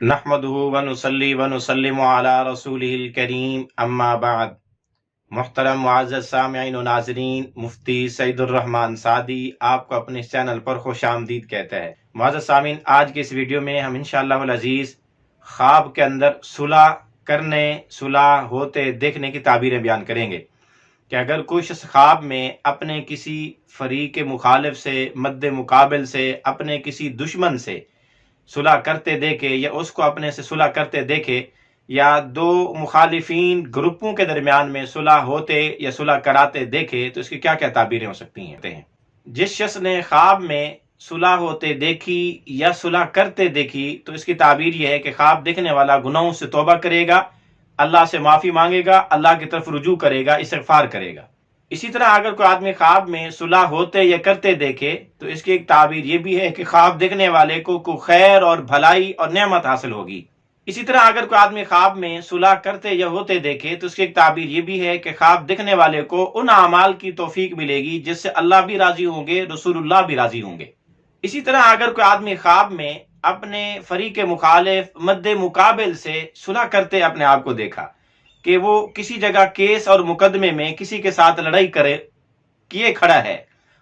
نحمده ونصلي ونسلم على رسوله الكريم اما بعد۔ محترم معزز سامعین و ناظرین، مفتی سعید الرحمن سعدی آپ کو اپنے اس چینل پر خوش آمدید کہتا ہے۔ معزز سامعین، آج کے اس ویڈیو میں ہم انشاءاللہ العزیز خواب کے اندر صلح کرنے، صلح ہوتے دیکھنے کی تعبیریں بیان کریں گے کہ اگر کوئی شخص خواب میں اپنے کسی فریق مخالف سے، مد مقابل سے، اپنے کسی دشمن سے صلح کرتے دیکھے یا اس کو اپنے سے صلح کرتے دیکھے، یا دو مخالفین گروپوں کے درمیان میں صلح ہوتے یا صلح کراتے دیکھے، تو اس کی کیا کیا تعبیریں ہو سکتی ہیں۔ جس شخص نے خواب میں صلح ہوتے دیکھی یا صلح کرتے دیکھی تو اس کی تعبیر یہ ہے کہ خواب دیکھنے والا گناہوں سے توبہ کرے گا، اللہ سے معافی مانگے گا، اللہ کی طرف رجوع کرے گا، استغفار کرے گا۔ اسی طرح اگر کوئی آدمی خواب میں صلح ہوتے یا کرتے دیکھے تو اس کی ایک تعبیر یہ بھی ہے کہ خواب دیکھنے والے کو خیر اور بھلائی اور نعمت حاصل ہوگی۔ اسی طرح اگر کوئی آدمی خواب میں صلح کرتے یا ہوتے دیکھے تو اس کی ایک تعبیر یہ بھی ہے کہ خواب دیکھنے والے کو ان اعمال کی توفیق ملے گی جس سے اللہ بھی راضی ہوں گے، رسول اللہ بھی راضی ہوں گے۔ اسی طرح اگر کوئی آدمی خواب میں اپنے فریق مخالف، مد مقابل سے صلح کرتے اپنے آپ کو دیکھا کہ وہ کسی جگہ کیس اور مقدمے میں کسی کے ساتھ لڑائی کیے کھڑا ہے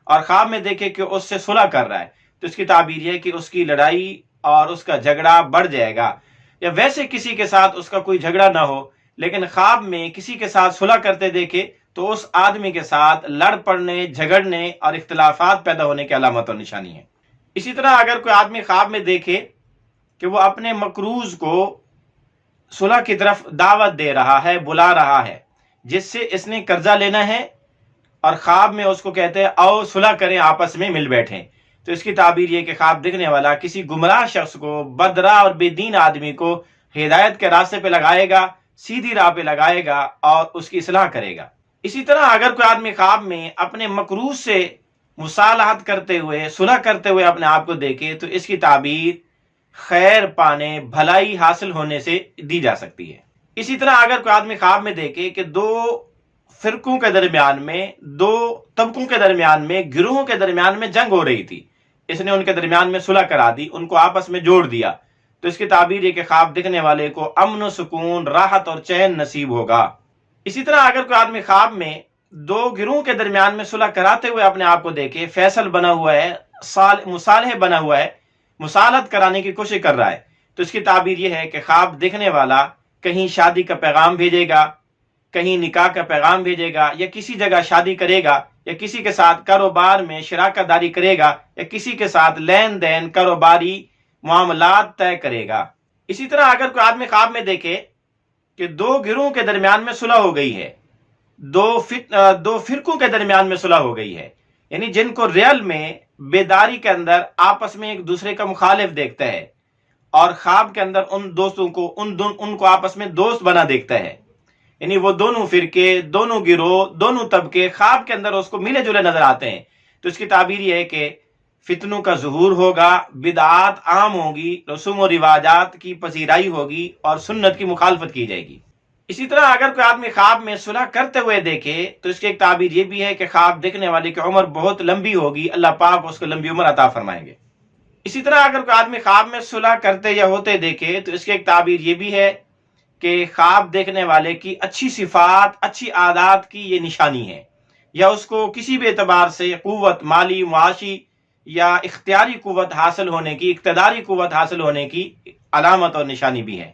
اور خواب میں دیکھے کہ اس سے صلح کر رہا ہے، تو اس کی تعبیر یہ ہے کہ اس کی لڑائی اور اس کا جھگڑا بڑھ جائے گا، یا ویسے کسی کے ساتھ اس کا کوئی جھگڑا نہ ہو لیکن خواب میں کسی کے ساتھ صلح کرتے دیکھے تو اس آدمی کے ساتھ لڑ پڑنے، جھگڑنے اور اختلافات پیدا ہونے کی علامت اور نشانی ہے۔ اسی طرح اگر کوئی آدمی خواب میں دیکھے کہ وہ اپنے مقروض کو صلح کی طرف دعوت دے رہا ہے، بلا رہا ہے، جس سے اس نے قرضہ لینا ہے، اور خواب میں اس کو کہتے ہیں آؤ صلح کریں، آپس میں مل بیٹھیں، تو اس کی تعبیر یہ کہ خواب دیکھنے والا کسی گمراہ شخص کو، بدراہ اور بے دین آدمی کو ہدایت کے راستے پہ لگائے گا، سیدھی راہ پہ لگائے گا اور اس کی اصلاح کرے گا۔ اسی طرح اگر کوئی آدمی خواب میں اپنے مقروض سے مصالحت کرتے ہوئے، صلح کرتے ہوئے اپنے آپ کو دیکھے تو اس کی تعبیر خیر پانے، بھلائی حاصل ہونے سے دی جا سکتی ہے۔ اسی طرح اگر کوئی آدمی خواب میں دیکھے کہ دو فرقوں کے درمیان میں، دو طبقوں کے درمیان میں، گروہوں کے درمیان میں جنگ ہو رہی تھی، اس نے ان کے درمیان میں صلح کرا دی، ان کو آپس میں جوڑ دیا، تو اس کی تعبیر یہ کہ خواب دیکھنے والے کو امن و سکون، راحت اور چین نصیب ہوگا۔ اسی طرح اگر کوئی آدمی خواب میں دو گروہوں کے درمیان میں صلح کراتے ہوئے اپنے آپ کو دیکھے، فیصل بنا ہوا ہے، مصالحہ بنا ہوا ہے، مصالحت کرانے کی کوشش کر رہا ہے، تو اس کی تعبیر یہ ہے کہ خواب دیکھنے والا کہیں شادی کا پیغام بھیجے گا، کہیں نکاح کا پیغام بھیجے گا، یا کسی جگہ شادی کرے گا، یا کسی کے ساتھ کاروبار میں شراکت داری کرے گا، یا کسی کے ساتھ لین دین، کاروباری معاملات طے کرے گا۔ اسی طرح اگر کوئی آدمی خواب میں دیکھے کہ دو گروہوں کے درمیان میں صلح ہو گئی ہے، دو فرقوں کے درمیان میں صلح ہو گئی ہے، یعنی جن کو ریل میں بیداری کے اندر آپس میں ایک دوسرے کا مخالف دیکھتا ہے، اور خواب کے اندر ان دوستوں کو ان کو آپس میں دوست بنا دیکھتا ہے، یعنی وہ دونوں فرقے، دونوں گروہ، دونوں طبقے خواب کے اندر اس کو ملے جلے نظر آتے ہیں، تو اس کی تعبیر یہ ہے کہ فتنوں کا ظہور ہوگا، بدعات عام ہوگی، رسوم و رواجات کی پذیرائی ہوگی اور سنت کی مخالفت کی جائے گی۔ اسی طرح اگر کوئی آدمی خواب میں صلح کرتے ہوئے دیکھے تو اس کی ایک تعبیر یہ بھی ہے کہ خواب دیکھنے والے کی عمر بہت لمبی ہوگی، اللہ پاک اس کو لمبی عمر عطا فرمائیں گے۔ اسی طرح اگر کوئی آدمی خواب میں صلح کرتے یا ہوتے دیکھے تو اس کی ایک تعبیر یہ بھی ہے کہ خواب دیکھنے والے کی اچھی صفات، اچھی عادات کی یہ نشانی ہے، یا اس کو کسی بھی اعتبار سے قوت، مالی، معاشی یا اختیاری قوت حاصل ہونے کی، اقتداری قوت حاصل ہونے کی علامت اور نشانی بھی ہے۔